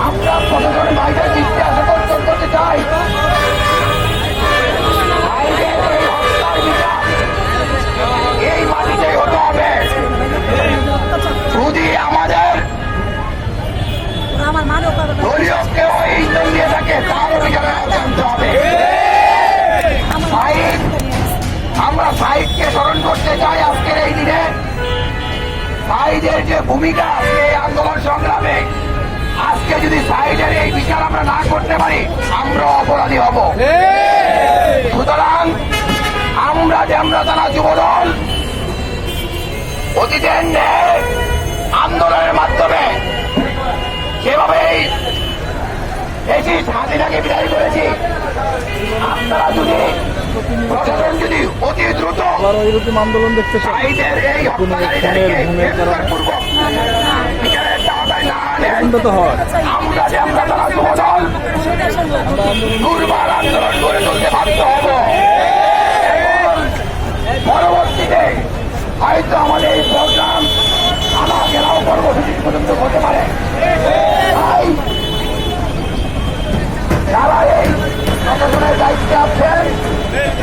আমরা প্রশাসনের বাইরে দৃষ্টি আকর্ষণ করতে চাই। এই মাটিতে হতে হবে। যদি আমাদের দলীয় কেউ এই দিয়ে থাকে তার অভিযানে জানতে হবে। আমরা সাইদকে স্মরণ করতে চাই আজকের এই দিনে। সাইদের যে ভূমিকা আজকে এই আন্দোলন সংগ্রামে, আজকে যদি সাইডের এই বিচার আমরা না করতে পারি আমরা অপরাধী হব। সুতরাং আমরা জানা যুবদল অতীতের ন্যায় আন্দোলনের মাধ্যমে যেভাবে হাসিনাকে বিদায় করেছি, আপনারা যদি প্রশাসন যদি অতি দ্রুত আন্দোলন দেখতে সাইদের এই হত্যাকারীদেরকে গ্রেফতারপূর্বক বিচারের আওতায় না আনেন, আমরা জানা যুবদল দুর্বার আন্দোলন গড়ে তুলতে বাধ্য হব।